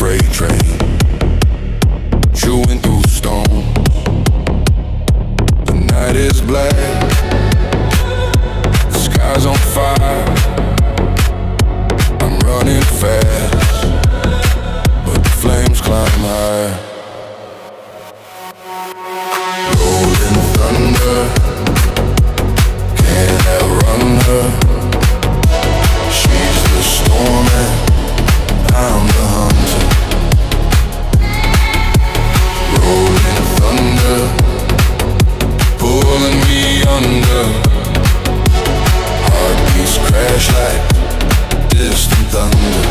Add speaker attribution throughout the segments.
Speaker 1: freight train, chewing through stone. The night is black, the sky's on fire. I'm running fast, but the flames climb high. Rolling thunder, can't outrun her. She's the storm and I'm the hunter. Rolling thunder, pulling me under. Heartbeats crash like distant thunder.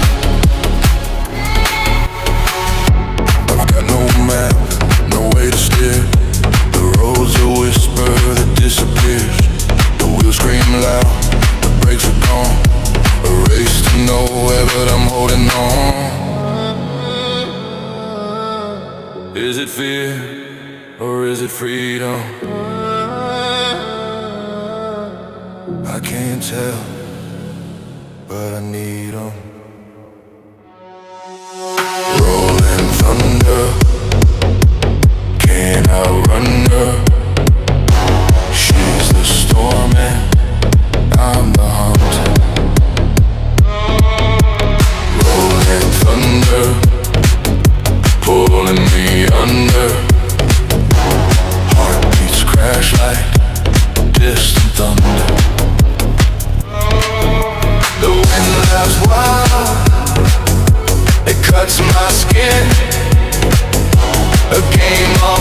Speaker 1: I've got no map, no way to steer. The road's a whisper that disappears. The wheels scream loud, the brakes are gone. A race to nowhere, but I'm holding on. Is it fear, or is it freedom? I can't tell, but I need 'em. Rolling thunder, can't outrun her. She's the storm and I'm the hunter. Rolling thunder, pulling me under. Heartbeats crash like distant thunder. The wind laughs wild, it cuts my skin. A game of